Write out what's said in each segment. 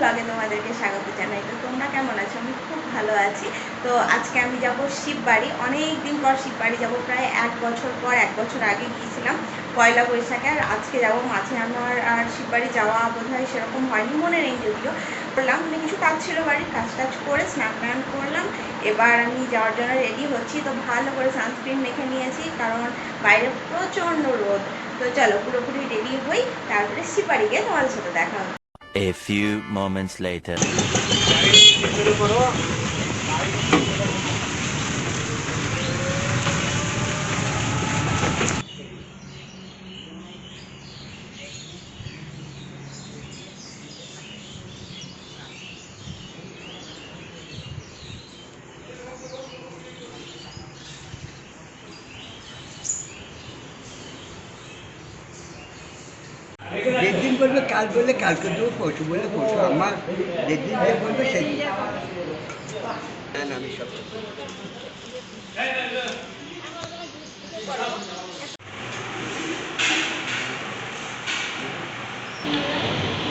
ব্লগে তোমাদেরকে স্বাগত জানাই। তো তোমরা কেমন আছো? আমি খুব ভালো আছি। তো আজকে আমি যাব শিববাড়ি। অনেক দিন পর শিববাড়ি যাব, প্রায় 1 বছর পর। 1 বছর আগে গিয়েছিলাম পয়লা বৈশাখে, আর আজকে যাব। মাঝে আমার আর শিববাড়ি যাওয়া বোধহয় সেরকম হয়নি, মনে নেই যদিও। করলাম মানে কিছু কাজ ছিল বাড়ির, কাজ টাজ করে স্নান টান করলাম। এবার আমি যাওয়ার জন্য রেডি হচ্ছি। তো ভালো করে সানস্ক্রিন মেখে নিয়েছি, কারণ বাইরে প্রচণ্ড রোদ। তো চলো পুরোপুরি রেডি হই, তারপরে শিববাড়ি গিয়ে তোমাদের সাথে দেখা হবে। A few moments later. যেদিন বলবে কাল বললে কালকে দেবো, পরশু বললে পরশু। আমার যেদিন যে বলবে সেদিন। আমি সব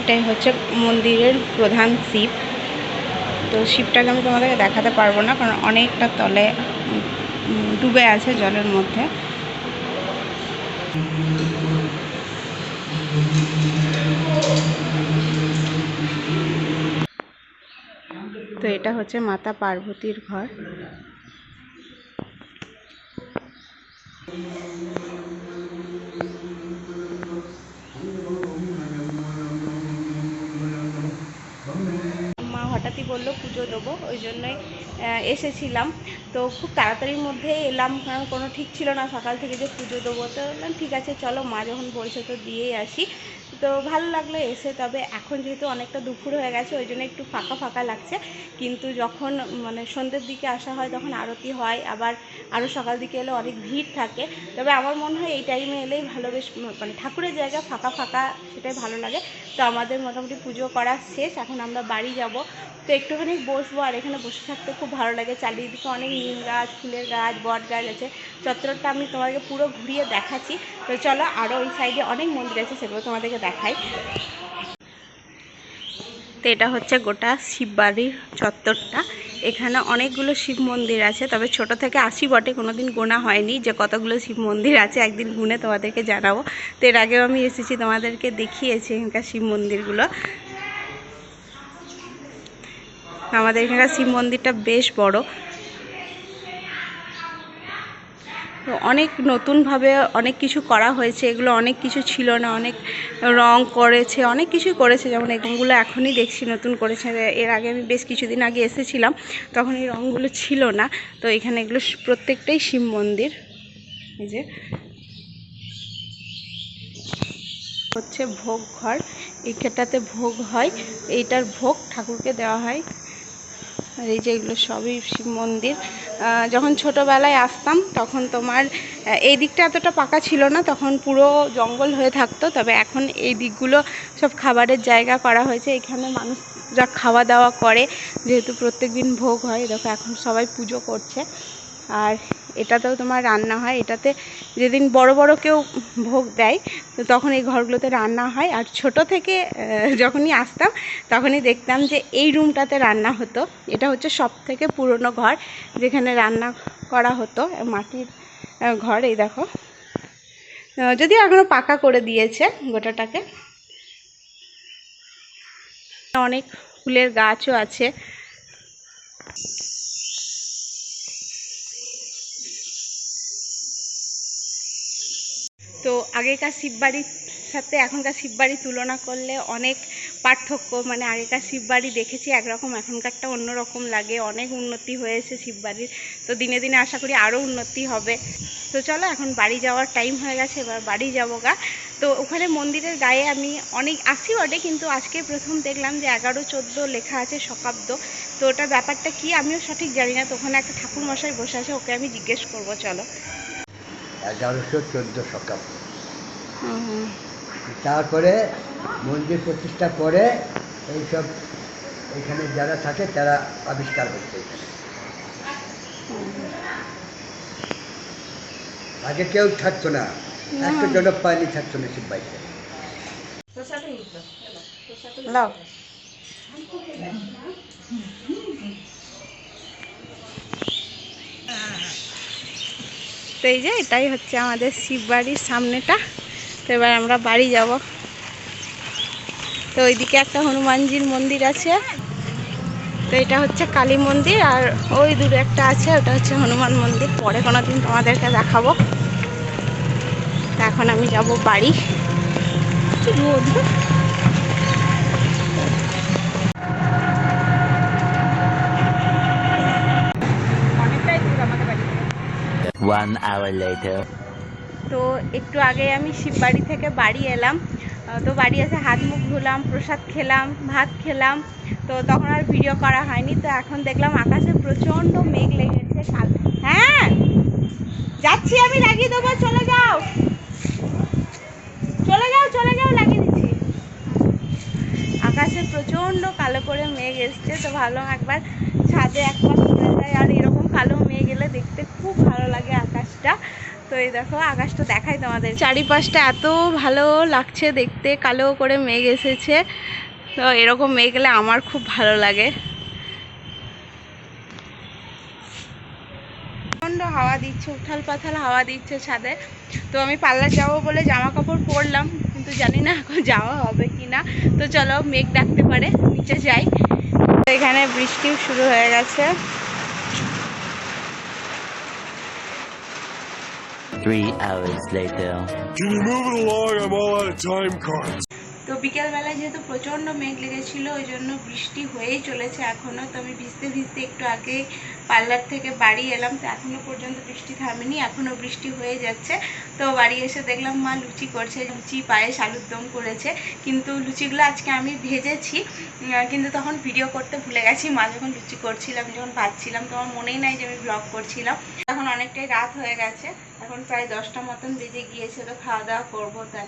এটাই হচ্ছে মন্দিরের প্রধান শিব। তো শিবটাকে আমি তোমাদেরকে দেখাতে পারবো না, কারণ অনেকটা তলে ডুবে আছে জলের মধ্যে। তো এটা হচ্ছে মাতা পার্বতীর ঘর। মা হঠাৎই বললো পুজো দেবো, ওই জন্যই এসেছিলাম। তো খুব তাড়াতাড়ির মধ্যে এলাম, কারণ কোনো ঠিক ছিল না সকাল থেকে যে পুজো দেবো। তো বললাম ঠিক আছে চলো, মা যখন বলছে তো দিয়েই আসি। তো ভালো লাগলো এসে। তবে এখন যেহেতু অনেকটা দুপুর হয়ে গেছে, ওই জন্য একটু ফাঁকা ফাঁকা লাগছে। কিন্তু যখন মানে সন্ধ্যের দিকে আসা হয়, তখন আরতি হয়, আবার আরও সকাল দিকে এলে অনেক ভিড় থাকে। তবে আমার মনে হয় এই টাইমে এলেই ভালো, বেশ মানে ঠাকুরের জায়গা ফাঁকা ফাঁকা, সেটাই ভালো লাগে। তো আমাদের মোটামুটি পুজো করা শেষ, এখন আমরা বাড়ি যাব। তো একটুখানি বসবো, আর এখানে বসে থাকতে খুব ভালো লাগে। চারিদিকে অনেক নিম গাছ, ফুলের গাছ, বট গাছ আছে। চত্বরটা আমি তোমাদেরকে পুরো ঘুরিয়ে দেখাচ্ছি। তো চলো, আরও ওই সাইডে অনেক মন্দির আছে, সেগুলো তোমাদেরকে দেখাই। তো এটা হচ্ছে গোটা শিববাড়ির চত্বরটা। এখানে অনেকগুলো শিব মন্দির আছে, তবে ছোট থেকে আসি বটে, কোনো দিন গোনা হয়নি যে কতগুলো শিব মন্দির আছে। একদিন গুনে তোমাদেরকে জানাবো। তো এর আগেও আমি এসেছি, তোমাদেরকে দেখিয়েছি এখানকার শিব মন্দিরগুলো। আমাদের এখানকার শিব মন্দিরটা বেশ বড়। তো অনেক নতুনভাবে অনেক কিছু করা হয়েছে, এগুলো অনেক কিছু ছিল না, অনেক রং করেছে, অনেক কিছুই করেছে। যেমন এগুলো এখনই দেখছি নতুন করেছে, এর আগে আমি বেশ কিছুদিন আগে এসেছিলাম, তখন এই রঙগুলো ছিল না। তো এখানে এগুলো প্রত্যেকটাই শিব মন্দির। এই যে হচ্ছে ভোগ ঘর, এইটাতে ভোগ হয়, এইটার ভোগ ঠাকুরকে দেওয়া হয়। আর এই যে এগুলো সবই শিব মন্দির। যখন ছোটোবেলায় আসতাম তখন তোমার এই দিকটা এতটা পাকা ছিল না, তখন পুরো জঙ্গল হয়ে থাকতো। তবে এখন এই দিকগুলো সব খাবারের জায়গা করা হয়েছে, এখানে মানুষরা খাওয়া দাওয়া করে, যেহেতু প্রত্যেক দিন ভোগ হয়। দেখো এখন সবাই পুজো করছে। আর এটাতেও তোমার রান্না হয়, এটাতে যেদিন বড় বড় কেউ ভোগ দেয় তো তখন এই ঘরগুলোতে রান্না হয়। আর ছোট থেকে যখনই আসতাম তখনই দেখতাম যে এই রুমটাতে রান্না হতো। এটা হচ্ছে সব থেকে পুরনো ঘর যেখানে রান্না করা হতো, মাটির ঘর। এই দেখো, যদিও এখনও পাকা করে দিয়েছে গোটাটাকে। অনেক ফুলের গাছও আছে। তো আগেকার শিববাড়ির সাথে এখনকার শিববাড়ি তুলনা করলে অনেক পার্থক্য। মানে আগেকার শিববাড়ি দেখেছি একরকম, এখনকারটা অন্যরকম লাগে। অনেক উন্নতি হয়েছে শিববাড়ির। তো দিনে দিনে আশা করি আরও উন্নতি হবে। তো চলো, এখন বাড়ি যাওয়ার টাইম হয়ে গেছে, এবার বাড়ি যাবো গা। তো ওখানে মন্দিরের গায়ে আমি অনেক আসি বটে, কিন্তু আজকে প্রথম দেখলাম যে 11-14 লেখা আছে শকাব্দ। তো ওটার ব্যাপারটা কি আমিও সঠিক জানি না। তো ওখানে একটা ঠাকুর মশাই বসে আছে, ওকে আমি জিজ্ঞেস করবো। চলো। 1114 শকাব্দ। তারপরে মন্দির প্রতিষ্ঠার পরে এইসব এখানে যারা থাকে তারা আবিষ্কার হচ্ছে। আগে কেউ থাকতো না, একটা জনপ্রাণী থাকতো না শিববাড়িতে। তো এই যে এটাই হচ্ছে আমাদের শিব বাড়ির সামনেটা। তো এবার আমরা বাড়ি যাব। তো ওইদিকে একটা হনুমানজির মন্দির আছে। তো এটা হচ্ছে কালী মন্দির, আর ওই দূরে একটা আছে, ওটা হচ্ছে হনুমান মন্দির। পরে কোনো দিন তোমাদেরকে দেখাবো। তো এখন আমি যাব বাড়ি। কি রোদ! অনেকটাই দূর আমাদের বাড়ি। 1 hour later. তো একটু আগে আমি শিববাড়ি থেকে বাড়ি এলাম। তো বাড়ি এসে হাত মুখ ধুলাম, প্রসাদ খেলাম, ভাত খেলাম। তো তখন আর ভিডিও করা হয়নি। তো এখন দেখলাম আকাশে প্রচণ্ড মেঘ লেগেছে। হ্যাঁ, যাচ্ছি আমি, লাগিয়ে দেবো, চলে যাও চলে যাও চলে যাও, লাগিয়ে দিচ্ছি। আকাশে প্রচণ্ড কালো করে মেঘ এসছে। তো ভাবলাম একবার ছাদে একবার ঘুরে যায়। আর এরকম কালো মেঘ এলে দেখতে খুব ভালো লাগে আকাশটা। তো এই দেখো, আকাশটা দেখাই তোমাদের, চারিপাশটা এত ভালো লাগছে দেখতে, কালো করে মেঘ এসেছে। তো এরকম মেঘ এলে আমার খুব ভালো লাগে। প্রচণ্ড হাওয়া দিচ্ছে, উথাল পাথাল হাওয়া দিচ্ছে ছাদে। তো আমি পার্লার যাবো বলে জামা কাপড় পরলাম, কিন্তু জানি না এখন যাওয়া হবে কি না। তো চলো, মেঘ ডাকতে পারে, নিচে যাই। তো এখানে বৃষ্টিও শুরু হয়ে গেছে। 3 hours later. Can you move it along? I'm all out of time cards. তো বিকেলবেলায় যেহেতু প্রচণ্ড মেঘ লেগেছিল, ওই জন্য বৃষ্টি হয়েই চলেছে এখনও। তো আমি ভিজতে ভিজতে একটু আগে পার্লার থেকে বাড়ি এলাম। তো এখনও পর্যন্ত বৃষ্টি থামেনি, এখনও বৃষ্টি হয়ে যাচ্ছে। তো বাড়ি এসে দেখলাম মা লুচি করছে, লুচি পায়েস আলুর দম করেছে। কিন্তু লুচিগুলো আজকে আমি ভেজেছি, কিন্তু তখন ভিডিও করতে ভুলে গেছি। মা যখন লুচি করছিলাম, যখন ভাজছিলাম, তো আমার মনেই নাই যে আমি ব্লগ করছিলাম। এখন অনেকটাই রাত হয়ে গেছে, এখন প্রায় 10টা মতন বেজে গিয়েছে। তো খাওয়া দাওয়া করবো। তাই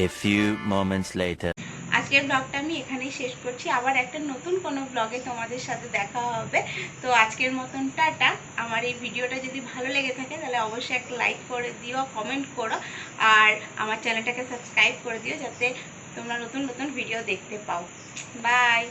A few moments later. আজকের ব্লগটা আমি এখানেই শেষ করছি। আবার একটা নতুন কোনো ব্লগে তোমাদের সাথে দেখা হবে। তো আজকের মতন টাটা। আমার এই ভিডিওটা যদি ভালো লেগে থাকে তাহলে অবশ্যই একটা লাইক করে দিও, কমেন্ট করো, আর আমার চ্যানেলটাকে সাবস্ক্রাইব করে দিও, যাতে তোমরা নতুন নতুন ভিডিও দেখতে পাও। বাই।